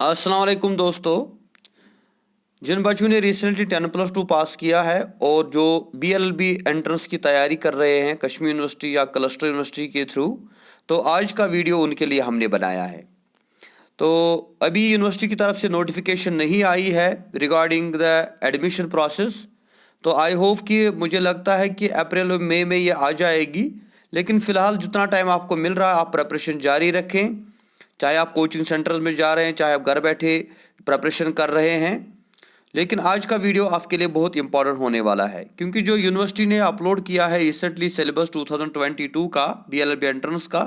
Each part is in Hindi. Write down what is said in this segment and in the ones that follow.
अस्सलाम वालेकुम दोस्तों। जिन बच्चों ने रिसेंटली 10+2 पास किया है और जो BLLB एंट्रेंस की तैयारी कर रहे हैं कश्मीर यूनिवर्सिटी या क्लस्टर यूनिवर्सिटी के थ्रू, तो आज का वीडियो उनके लिए हमने बनाया है। तो अभी यूनिवर्सिटी की तरफ से नोटिफिकेशन नहीं आई है रिगार्डिंग द एडमिशन प्रोसेस। तो आई होप कि मुझे लगता है कि अप्रैल और मई में ये आ जाएगी, लेकिन फ़िलहाल जितना टाइम आपको मिल रहा है आप प्रिपरेशन जारी रखें। चाहे आप कोचिंग सेंटर्स में जा रहे हैं, चाहे आप घर बैठे प्रिपरेशन कर रहे हैं। लेकिन आज का वीडियो आपके लिए बहुत इंपॉर्टेंट होने वाला है, क्योंकि जो यूनिवर्सिटी ने अपलोड किया है रिसेंटली सिलेबस 2022 का BLLB एंट्रेंस का,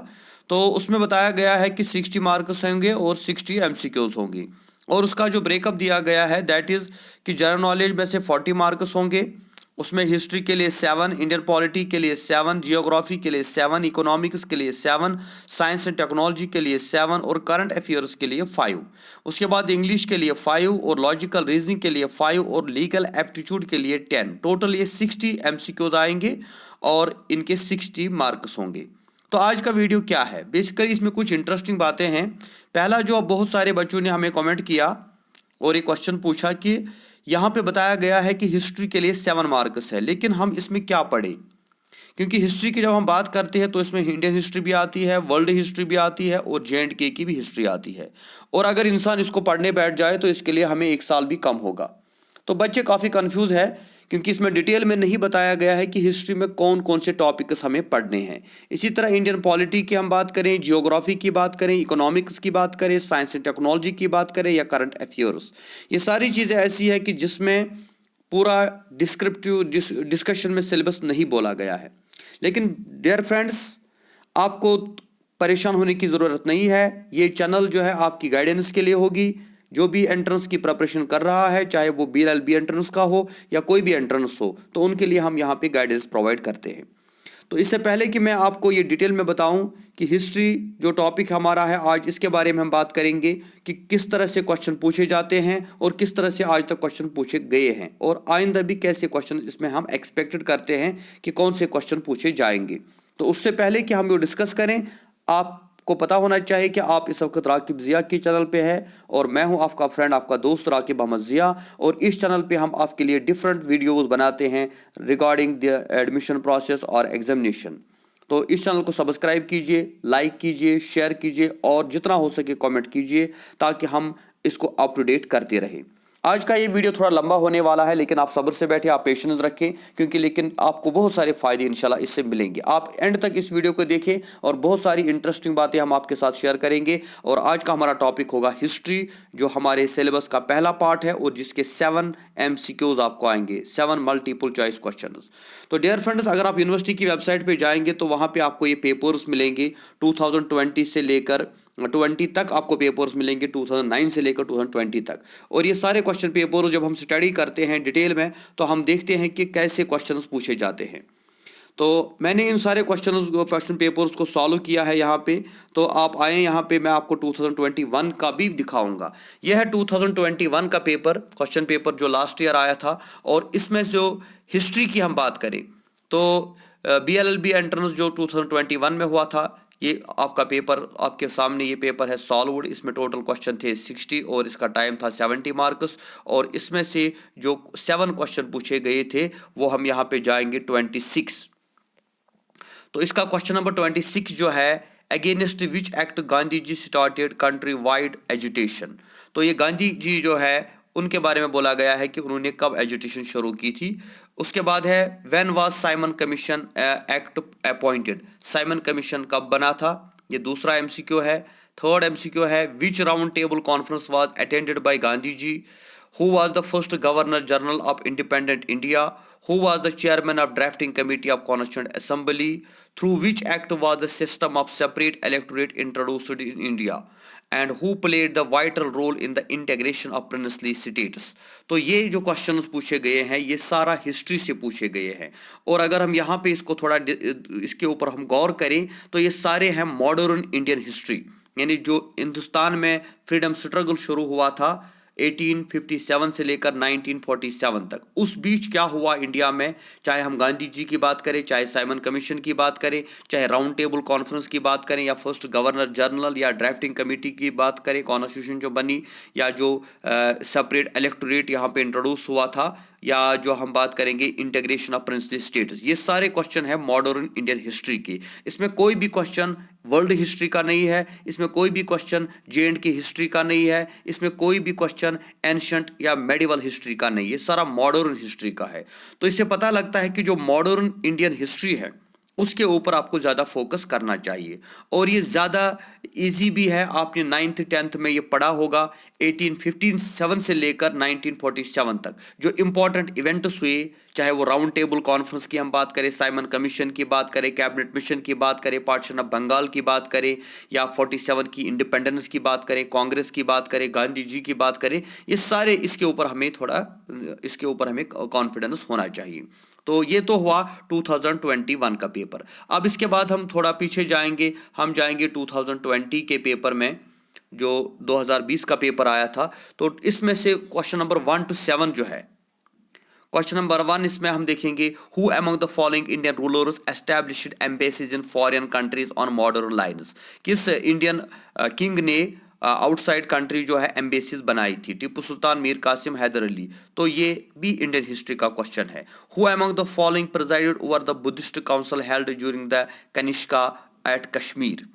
तो उसमें बताया गया है कि 60 मार्क्स होंगे और 60 MCQs होंगी। और उसका जो ब्रेकअप दिया गया है दैट इज़ कि जनरल नॉलेज में से 40 मार्क्स होंगे, उसमें हिस्ट्री के लिए 7, इंडियन पॉलिटी के लिए 7, जियोग्राफी के लिए 7, इकोनॉमिक्स के लिए 7, साइंस एंड टेक्नोलॉजी के लिए 7 और करंट अफेयर्स के लिए 5। उसके बाद इंग्लिश के लिए 5 और लॉजिकल रीजनिंग के लिए 5 और लीगल एप्टीट्यूड के लिए 10। टोटल ये 60 MCQs आएंगे और इनके 60 मार्क्स होंगे। तो आज का वीडियो क्या है, बेसिकली इसमें कुछ इंटरेस्टिंग बातें हैं। पहला, जो बहुत सारे बच्चों ने हमें कमेंट किया और एक क्वेश्चन पूछा कि यहाँ पे बताया गया है कि हिस्ट्री के लिए 7 मार्क्स है, लेकिन हम इसमें क्या पढ़ें? क्योंकि हिस्ट्री की जब हम बात करते हैं तो इसमें इंडियन हिस्ट्री भी आती है, वर्ल्ड हिस्ट्री भी आती है और J&K की भी हिस्ट्री आती है। और अगर इंसान इसको पढ़ने बैठ जाए तो इसके लिए हमें 1 साल भी कम होगा। तो बच्चे काफ़ी कंफ्यूज है, क्योंकि इसमें डिटेल में नहीं बताया गया है कि हिस्ट्री में कौन कौन से टॉपिक्स हमें पढ़ने हैं। इसी तरह इंडियन पॉलिटी की हम बात करें, जियोग्राफी की बात करें, इकोनॉमिक्स की बात करें, साइंस एंड टेक्नोलॉजी की बात करें या करंट अफेयर्स, ये सारी चीज़ें ऐसी है कि जिसमें पूरा डिस्क्रिप्टिव डिस्कशन में सिलेबस नहीं बोला गया है। लेकिन डियर फ्रेंड्स, आपको परेशान होने की ज़रूरत नहीं है। ये चैनल जो है आपकी गाइडेंस के लिए होगी। जो भी एंट्रेंस की प्रिपरेशन कर रहा है, चाहे वो BLLB एंट्रेंस का हो या कोई भी एंट्रेंस हो, तो उनके लिए हम यहाँ पे गाइडेंस प्रोवाइड करते हैं। तो इससे पहले कि मैं आपको ये डिटेल में बताऊं कि हिस्ट्री जो टॉपिक हमारा है आज, इसके बारे में हम बात करेंगे कि किस तरह से क्वेश्चन पूछे जाते हैं और किस तरह से आज तक क्वेश्चन पूछे गए हैं और आइंदा भी कैसे क्वेश्चन इसमें हम एक्सपेक्टेड करते हैं कि कौन से क्वेश्चन पूछे जाएंगे। तो उससे पहले कि हम ये डिस्कस करें, आपको पता होना चाहिए कि आप इस वक्त राकिब ज़िया की चैनल पे है और मैं हूं आपका फ्रेंड, आपका दोस्त राकिब अहमद ज़िया। और इस चैनल पे हम आपके लिए डिफरेंट वीडियोस बनाते हैं रिगार्डिंग द एडमिशन प्रोसेस और एग्जामिनेशन। तो इस चैनल को सब्सक्राइब कीजिए, लाइक कीजिए, शेयर कीजिए और जितना हो सके कमेंट कीजिए, ताकि हम इसको अप टू डेट करते रहें। आज का ये वीडियो थोड़ा लंबा होने वाला है, लेकिन आप सब्र से बैठे, आप पेशेंस रखें, क्योंकि लेकिन आपको बहुत सारे फ़ायदे इंशाल्लाह इससे मिलेंगे। आप एंड तक इस वीडियो को देखें और बहुत सारी इंटरेस्टिंग बातें हम आपके साथ शेयर करेंगे। और आज का हमारा टॉपिक होगा हिस्ट्री, जो हमारे सिलेबस का पहला पार्ट है और जिसके 7 MCQs आपको आएंगे, 7 मल्टीपल चॉइस क्वेश्चन। तो डियर फ्रेंड्स, अगर आप यूनिवर्सिटी की वेबसाइट पर जाएंगे तो वहाँ पर आपको ये पेपर्स मिलेंगे 2020 से लेकर 20 तक आपको पेपर्स मिलेंगे, 2009 से लेकर 2020 तक। और ये सारे क्वेश्चन पेपर्स जब हम स्टडी करते हैं डिटेल में, तो हम देखते हैं कि कैसे क्वेश्चंस पूछे जाते हैं। तो मैंने इन सारे क्वेश्चन पेपर्स को सॉल्व किया है यहाँ पे। तो आप आए यहाँ पे, मैं आपको 2021 का भी दिखाऊंगा। यह है 2021 का पेपर, क्वेश्चन पेपर जो लास्ट ईयर आया था। और इसमें जो हिस्ट्री की हम बात करें तो BLLB एंट्रेंस जो 2021 में हुआ था, ये आपका पेपर आपके सामने, ये पेपर है सॉल्व्ड। इसमें टोटल क्वेश्चन थे 60 और इसका टाइम था 70 मार्क्स। और इसमें से जो 7 क्वेश्चन पूछे गए थे वो हम यहाँ पे जाएंगे 26। तो इसका क्वेश्चन नंबर 26 जो है, against which act Gandhi ji started country wide agitation. तो ये गांधी जी जो है उनके बारे में बोला गया है कि उन्होंने कब एजुटेशन शुरू की थी। उसके बाद है when was Simon commission act appointed, Simon commission कब बना था, ये दूसरा MCQ है। थर्ड MCQ है which round table conference was attended by Gandhi ji, who was the first governor general of independent India, who was the chairman of drafting committee of Constituent Assembly, through which act was the system of separate electorate introduced in India, and who played the vital role in the integration of princely states। तो ये जो क्वेश्चंस पूछे गए हैं ये सारा हिस्ट्री से पूछे गए हैं। और अगर हम यहाँ पे इसको थोड़ा इसके ऊपर हम गौर करें तो ये सारे हैं मॉडर्न इंडियन हिस्ट्री, यानी जो हिंदुस्तान में फ्रीडम स्ट्रगल शुरू हुआ था 1857 से लेकर 1947 तक। उस बीच क्या हुआ इंडिया में, चाहे हम गांधी जी की बात करें, चाहे साइमन कमीशन की बात करें, चाहे राउंड टेबल कॉन्फ्रेंस की बात करें, या फर्स्ट गवर्नर जनरल या ड्राफ्टिंग कमेटी की बात करें, कॉन्स्टिट्यूशन जो बनी, या जो सेपरेट इलेक्टोरेट यहाँ पे इंट्रोड्यूस हुआ था, या जो हम बात करेंगे इंटीग्रेशन ऑफ प्रिंसली स्टेट्स, ये सारे क्वेश्चन है मॉडर्न इंडियन हिस्ट्री के। इसमें कोई भी क्वेश्चन वर्ल्ड हिस्ट्री का नहीं है, इसमें कोई भी क्वेश्चन जे की हिस्ट्री का नहीं है, इसमें कोई भी क्वेश्चन एंशिएंट या मेडिवल हिस्ट्री का नहीं है, सारा मॉडर्न हिस्ट्री का है। तो इससे पता लगता है कि जो मॉडर्न इंडियन हिस्ट्री है उसके ऊपर आपको ज़्यादा फोकस करना चाहिए, और ये ज़्यादा इजी भी है। आपने 9th 10th में ये पढ़ा होगा। 1857 से लेकर 1947 तक जो इंपॉर्टेंट इवेंट्स हुए, चाहे वो राउंड टेबल कॉन्फ्रेंस की हम बात करें, साइमन कमीशन की बात करें, कैबिनेट मिशन की बात करें, पार्टीशन ऑफ बंगाल की बात करें, या 47 की इंडिपेंडेंस की बात करें, कांग्रेस की बात करें, गांधी जी की बात करें, ये सारे इसके ऊपर हमें कॉन्फिडेंस होना चाहिए। तो ये तो हुआ 2021 का पेपर। अब इसके बाद हम थोड़ा पीछे जाएंगे, हम जाएंगे 2020 के पेपर में, जो 2020 का पेपर आया था। तो इसमें से क्वेश्चन नंबर 1 to 7 जो है, क्वेश्चन नंबर 1 इसमें हम देखेंगे, who among the following Indian rulers established embassies in foreign countries on modern lines. किस इंडियन किंग ने आउटसाइड कंट्री जो है एम्बेसीज बनाई थी? टीपू सुल्तान, मीर कासिम, हैदर अली। तो ये भी इंडियन हिस्ट्री का क्वेश्चन है। Who among the following presided over the Buddhist council held during the Kanishka at Kashmir.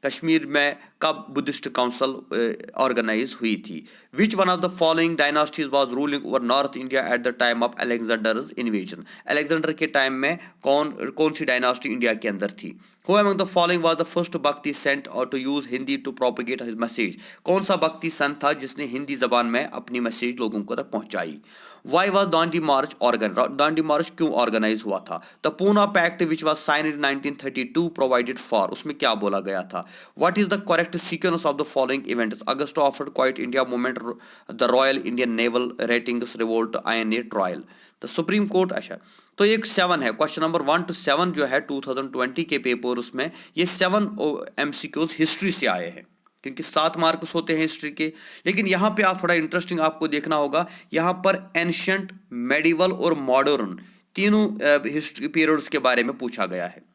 Kashmir में कब बुद्धिस्ट काउंसिल ऑर्गेनाइज हुई थी? Which one of the following dynasties was ruling over north India at the time of Alexander's invasion. Alexander के टाइम में कौन सी डायनास्टी इंडिया के अंदर थी? Who among the following was the first Bhakti sent or to use Hindi to propagate his message? कौन सा भक्ति संत था जिसने हिंदी जबान में अपनी मैसेज लोगों को तक पहुंचाई? Why was Dandi March organized? Dandi March क्यों ऑर्गेनाइज हुआ था? The Pune Pact which was signed in 1932 provided for, उसमें क्या बोला गया था? What is the correct sequence of the following events? August offered Quiet India movement, the Royal Indian Naval Ratings Revolt, INA trial, the Supreme Court। अच्छा, तो एक 7 है, क्वेश्चन नंबर 1 to 7 जो है 2020 के पेपर, उसमें ये 7 MCQs हिस्ट्री से आए हैं, क्योंकि 7 मार्क्स होते हैं हिस्ट्री के। लेकिन यहाँ पे आप थोड़ा इंटरेस्टिंग आपको देखना होगा, यहाँ पर एंशिएंट, मेडिवल और मॉडर्न तीनों हिस्ट्री पीरियड्स के बारे में पूछा गया है।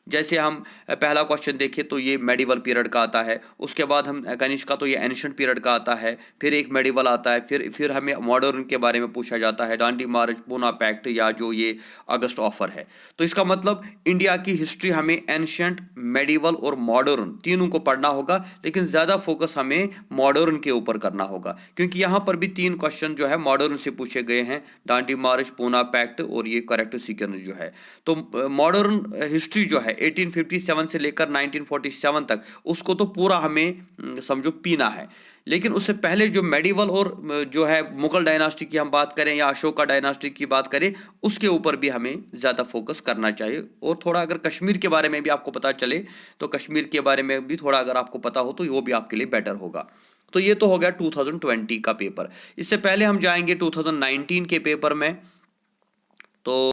जैसे हम पहला क्वेश्चन देखें तो ये मेडिवल पीरियड का आता है, उसके बाद हम कनिष्का तो ये एंशिएंट पीरियड का आता है, फिर एक मेडिवल आता है, फिर हमें मॉडर्न के बारे में पूछा जाता है, डांडी मार्च, पूना पैक्ट, या जो ये अगस्त ऑफर है। तो इसका मतलब इंडिया की हिस्ट्री हमें एंशिएंट, मेडिवल और मॉडर्न तीनों को पढ़ना होगा, लेकिन ज़्यादा फोकस हमें मॉडर्न के ऊपर करना होगा, क्योंकि यहाँ पर भी 3 क्वेश्चन जो है मॉडर्न से पूछे गए हैं, डांडी मार्च, पूना पैक्ट और ये करेक्ट सीक्वेंस जो है। तो मॉडर्न हिस्ट्री जो है 1857 से लेकर 1947 तक, उसको तो पूरा हमें समझो पीना है। लेकिन उससे पहले जो मेडिवल और जो है मुगल डायनास्टी की हम बात करें, या अशोका डायनास्टी की बात करें, उसके ऊपर भी हमें ज़्यादा फोकस करना चाहिए। और थोड़ा अगर कश्मीर के बारे में भी आपको पता चले, तो कश्मीर के बारे में भी थोड़ा अगर आपको पता हो तो वो भी आपके लिए बेटर होगा। तो ये तो हो गया 2020 का पेपर। इससे पहले हम जाएंगे 2019 के पेपर में। तो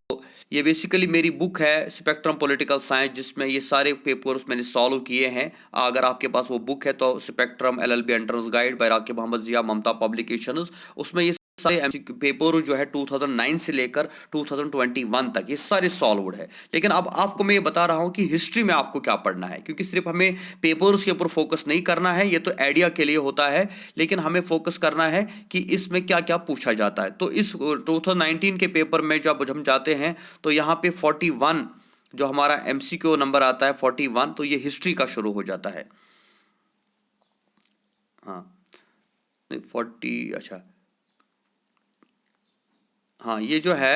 ये बेसिकली मेरी बुक है स्पेक्ट्रम पॉलिटिकल साइंस, जिसमें ये सारे पेपर्स मैंने सॉल्व किए हैं। अगर आपके पास वो बुक है तो spectrum LLB entrance guide by Rakib Mohammad Zia, Mamta publications, उसमें ये सारे MCQ पेपर जो है 2009 से लेकर 2021 तक ये सारे सॉल्व्ड है। लेकिन अब आपको मैं ये बता रहा हूँ कि हिस्ट्री में आपको क्या पढ़ना है, क्योंकि सिर्फ हमें पेपर्स के ऊपर फोकस नहीं करना है, ये तो आइडिया के लिए होता है, लेकिन हमें फोकस करना है कि इसमें क्या क्या पूछा जाता है। तो इस 2019 के पेपर में जब हम जाते हैं तो यहाँ पे 41 जो हमारा MCQ नंबर आता है 41, तो ये हिस्ट्री का शुरू हो जाता है। हाँ 40, अच्छा हाँ, ये जो है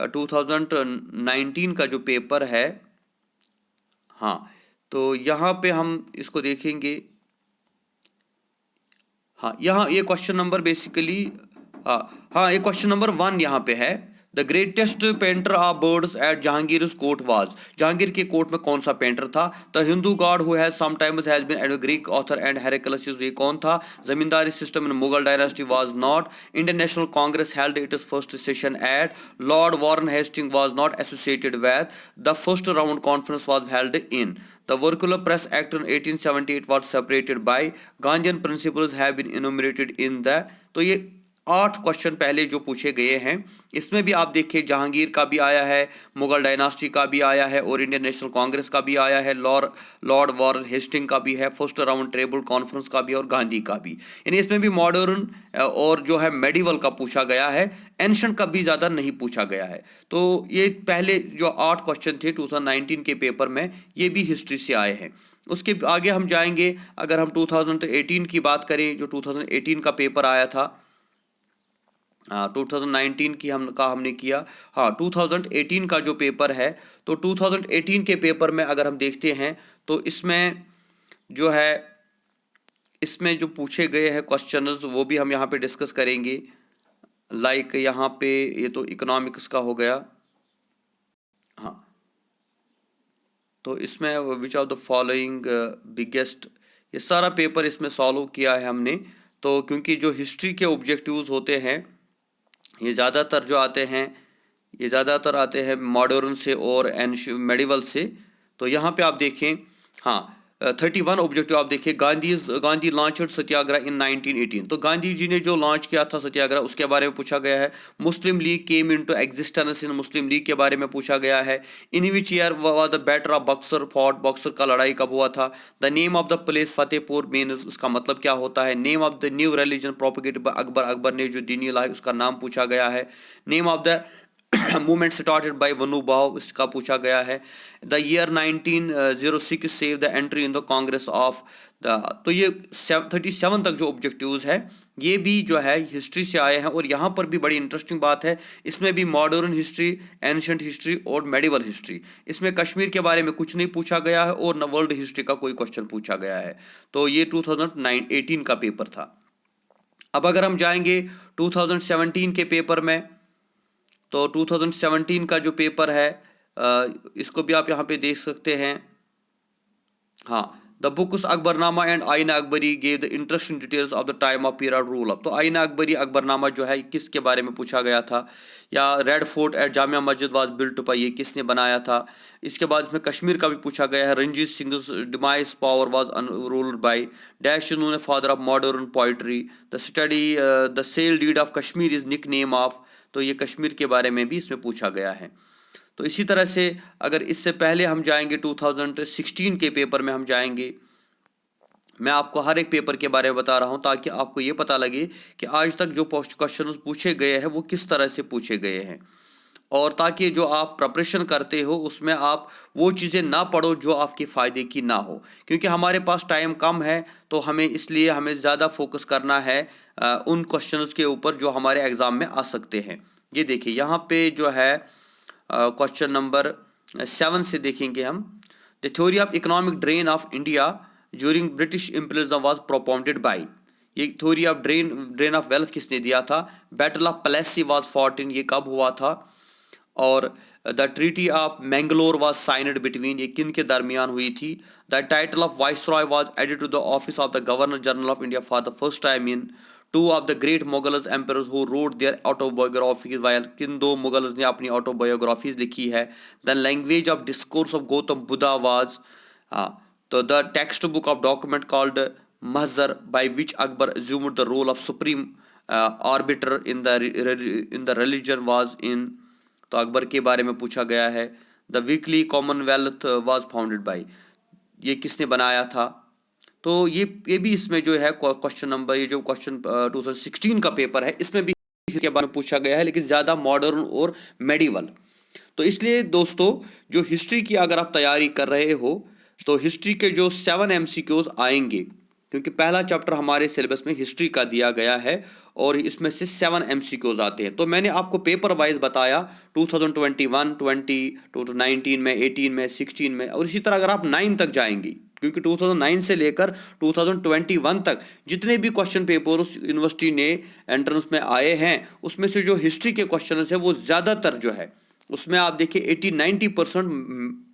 2019 का जो पेपर है, हाँ, तो यहाँ पे हम इसको देखेंगे। हाँ, यहाँ ये क्वेश्चन नंबर बेसिकली, हाँ ये क्वेश्चन नंबर 1 यहाँ पे है। The greatest painter of birds at Jahangir court was. Jahangir के कोर्ट में कौन सा पेंटर था? The Hindu god who has sometimes has been ed Greek author and Heracles, ये कौन था? Zamindari system in Mughal dynasty was not. Indian National Congress held its first session at. Lord Warren Hasting was not associated with. The first round conference was held in. The Vernacular Press Act in 1878 was separated by। Gandhian principles have been enumerated in the। तो ये 8 क्वेश्चन पहले जो पूछे गए हैं, इसमें भी आप देखिए जहांगीर का भी आया है, मुगल डायनास्टी का भी आया है और इंडियन नेशनल कांग्रेस का भी आया है, लॉर्ड वॉरेन हेस्टिंग का भी है, फर्स्ट राउंड टेबल कॉन्फ्रेंस का भी और गांधी का भी। यानी इसमें भी मॉडर्न और जो है मेडिवल का पूछा गया है, एंशंट का भी ज़्यादा नहीं पूछा गया है। तो ये पहले जो 8 क्वेश्चन थे 2019 के पेपर में, ये भी हिस्ट्री से आए हैं। उसके आगे हम जाएंगे, अगर हम 2018 की बात करें, जो 2018 का पेपर आया था, 2019 की हमने किया, हाँ 2018 का जो पेपर है, तो 2018 के पेपर में अगर हम देखते हैं तो इसमें जो है, इसमें जो पूछे गए हैं क्वेश्चंस वो भी हम यहाँ पे डिस्कस करेंगे। लाइक यहाँ पे ये तो इकोनॉमिक्स का हो गया, हाँ, तो इसमें which of the following biggest, ये सारा पेपर इसमें सॉल्व किया है हमने। तो क्योंकि जो हिस्ट्री के ऑब्जेक्टिव्स होते हैं, ये ज़्यादातर जो आते हैं, ये ज़्यादातर आते हैं मॉडर्न से और मेडिवल से। तो यहाँ पे आप देखें, हाँ 31 ऑब्जेक्टिव आप देखिए, गांधी लॉन्च्ड सत्याग्रह इन 1918। तो गांधी जी ने जो लॉन्च किया था सत्याग्रह, उसके बारे में पूछा गया है। Muslim League came into existence in, Muslim League के बारे में पूछा गया है। In which year was the battle of Buxar fought, Buxar का लड़ाई कब हुआ था। The name of the place Fatehpur means, उसका मतलब क्या होता है। Name of the new religion propagated by Akbar, Akbar ने जो दीनी लाई उसका नाम पूछा गया है। Name of the movement started by वनुभाव, इसका पूछा गया है। The year 1906 save the entry in the Congress of the, तो ये 37 तक जो ऑब्जेक्टिव्स है ये भी जो है हिस्ट्री से आए हैं। और यहाँ पर भी बड़ी इंटरेस्टिंग बात है, इसमें भी मॉडर्न हिस्ट्री, एंशंट हिस्ट्री और मेडिवल हिस्ट्री, इसमें कश्मीर के बारे में कुछ नहीं पूछा गया है और न वर्ल्ड हिस्ट्री का कोई क्वेश्चन पूछा गया है। तो ये 2018 का पेपर था। अब अगर हम जाएंगे 2017 के पेपर में, तो 2017 का जो पेपर है, इसको भी आप यहाँ पे देख सकते हैं। हाँ, द बुक्स अकबरनामा एंड आइन Akbari gave the interesting details of the time of period rule of. तो आइन अकबरी, अकबरनामा जो है किसके बारे में पूछा गया था। या red fort eight Jamia Masjid was built by, ये किसने बनाया था। इसके बाद इसमें कश्मीर का भी पूछा गया है। Ranjit Singh demise power was ruled by dash, उन्होंने father of modern poetry. The study the sale deed of Kashmir is nickname of, तो ये कश्मीर के बारे में भी इसमें पूछा गया है। तो इसी तरह से अगर इससे पहले हम जाएंगे 2016 के पेपर में हम जाएंगे, मैं आपको हर एक पेपर के बारे में बता रहा हूं ताकि आपको ये पता लगे कि आज तक जो क्वेश्चन पूछे गए हैं वो किस तरह से पूछे गए हैं, और ताकि जो आप प्रिपरेशन करते हो उसमें आप वो चीज़ें ना पढ़ो जो आपके फ़ायदे की ना हो। क्योंकि हमारे पास टाइम कम है, तो इसलिए हमें ज़्यादा फोकस करना है उन क्वेश्चंस के ऊपर जो हमारे एग्ज़ाम में आ सकते हैं। ये देखिए यहाँ पे जो है क्वेश्चन नंबर 7 से देखेंगे हम। The theory of economic drain of India during British imperialism was propounded by, ये theory of drain of wealth किसने दिया था। Battle of Plassey was fought in, ये कब हुआ था। और the treaty of Mangalore was signed between, ये किन के दरमियान हुई थी। The title of viceroy was added to the office of the governor general of India for the first time in. To of the great Mughals emperors who wrote their autobiographies, while किन दो मुगल्स ने अपनी ऑटोबायोग्राफीज लिखी है। The language of discourse of Gautam Buddha was, तो the text book of document called Mahzar by which Akbar assumed the role of supreme arbiter in the religion was in, तो अकबर के बारे में पूछा गया है। The weekly commonwealth was founded by, ये किसने बनाया था। तो ये भी इसमें जो है क्वेश्चन नंबर, ये जो क्वेश्चन 2016 का पेपर है इसमें भी के बारे में पूछा गया है, लेकिन ज़्यादा मॉडर्न और मेडिवल। तो इसलिए दोस्तों, जो हिस्ट्री की अगर आप तैयारी कर रहे हो तो हिस्ट्री के जो 7 MCQs आएंगे, क्योंकि पहला चैप्टर हमारे सिलेबस में हिस्ट्री का दिया गया है और इसमें से 7 MCQs आते हैं। तो मैंने आपको पेपर वाइज बताया 2021, 20, 2019 में, 18 में, 16 में, और इसी तरह अगर आप 9 तक जाएंगी, क्योंकि 2009 से लेकर 2021 तक जितने भी क्वेश्चन पेपर उस यूनिवर्सिटी ने एंट्रेंस में आए हैं, उसमें से जो हिस्ट्री के क्वेश्चन है वो ज़्यादातर जो है उसमें आप देखिए 80-90%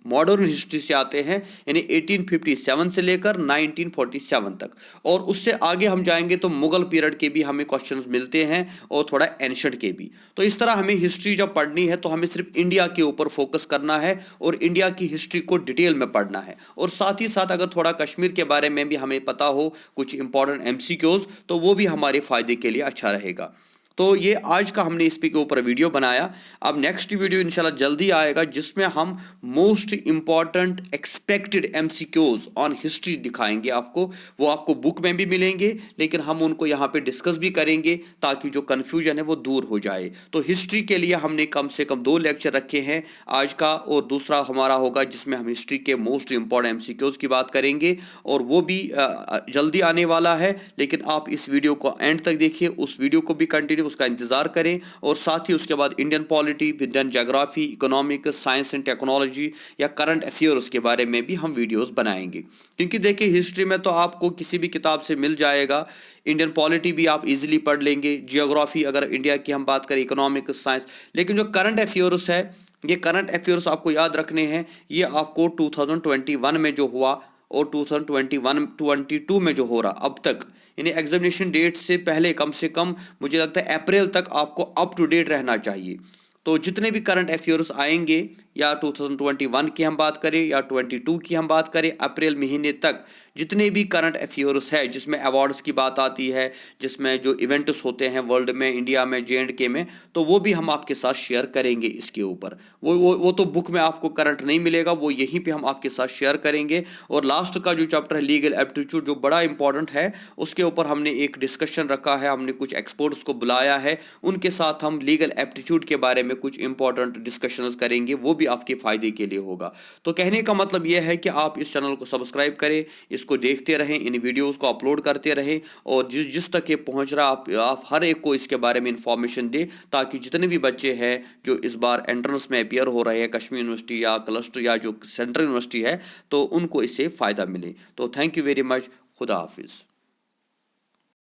मॉडर्न हिस्ट्री से आते हैं, यानी 1857 से लेकर 1947 तक। और उससे आगे हम जाएंगे तो मुगल पीरियड के भी हमें क्वेश्चंस मिलते हैं और थोड़ा एंशंट के भी। तो इस तरह हमें हिस्ट्री जब पढ़नी है तो हमें सिर्फ इंडिया के ऊपर फोकस करना है और इंडिया की हिस्ट्री को डिटेल में पढ़ना है। और साथ ही साथ अगर थोड़ा कश्मीर के बारे में भी हमें पता हो कुछ इंपॉर्टेंट MCQs, तो वो भी हमारे फ़ायदे के लिए अच्छा रहेगा। तो ये आज का हमने इस पे के ऊपर वीडियो बनाया। अब नेक्स्ट वीडियो इंशाल्लाह जल्दी आएगा जिसमें हम most important expected MCQs on history दिखाएंगे आपको। वो आपको बुक में भी मिलेंगे लेकिन हम उनको यहाँ पे डिस्कस भी करेंगे ताकि जो कंफ्यूजन है वो दूर हो जाए। तो हिस्ट्री के लिए हमने कम से कम 2 लेक्चर रखे हैं आज का, और दूसरा हमारा होगा जिसमें हम हिस्ट्री के मोस्ट इंपॉर्टेंट एमसीक्यूज की बात करेंगे, और वो भी जल्दी आने वाला है। लेकिन आप इस वीडियो को एंड तक देखिए, उस वीडियो को भी कंटिन्यू उसका इंतजार करें, और साथ ही उसके बाद Indian polity, with geography, economics, science and technology या करंट अफेयर्स के बारे में भी हम वीडियोस बनाएंगे। क्योंकि देखिए हिस्ट्री में तो आपको किसी भी किताब से मिल जाएगा, इंडियन पॉलिटी भी आप इजीली पढ़ लेंगे, जियोग्राफी अगर इंडिया की हम बात करें, इकोनॉमिक्स, साइंस। लेकिन जो करंट अफेयर्स है, ये करंट अफेयर्स आपको याद रखने हैं, ये आपको 2021 में जो हुआ और 2022 में जो हो रहा अब तक, यानी एग्जामिनेशन डेट से पहले कम से कम मुझे लगता है अप्रैल तक आपको अप टू डेट रहना चाहिए। तो जितने भी करंट अफेयर्स आएंगे, या 2021 की हम बात करें या 22 की हम बात करें, अप्रैल महीने तक जितने भी करंट अफेयर्स है जिसमें अवार्ड्स की बात आती है, जिसमें जो इवेंट्स होते हैं वर्ल्ड में, इंडिया में, JNK में, तो वो भी हम आपके साथ शेयर करेंगे इसके ऊपर। वो तो बुक में आपको करंट नहीं मिलेगा, वो यहीं पे हम आपके साथ शेयर करेंगे। और लास्ट का जो चैप्टर है लीगल एप्टीट्यूड, जो बड़ा इंपॉर्टेंट है, उसके ऊपर हमने एक डिस्कशन रखा है, हमने कुछ एक्सपर्ट्स को बुलाया है, उनके साथ हम लीगल एप्टीट्यूड के बारे में कुछ इंपॉर्टेंट डिस्कशंस करेंगे, वो भी आपके फायदे के लिए होगा। तो कहने का मतलब यह है कि आप इस चैनल को सब्सक्राइब करें, इसको देखते रहें, इन वीडियोस को अपलोड करते रहें, और जिस तक ये पहुंच रहा आप हर एक को इसके बारे में इंफॉर्मेशन दें, ताकि जितने भी बच्चे हैं जो इस बार एंट्रेंस में अपियर हो रहे हैं कश्मीर यूनिवर्सिटी या क्लस्टर या जो सेंट्रल यूनिवर्सिटी है, तो उनको इससे फ़ायदा मिले। तो थैंक यू वेरी मच। खुदा हाफिज़।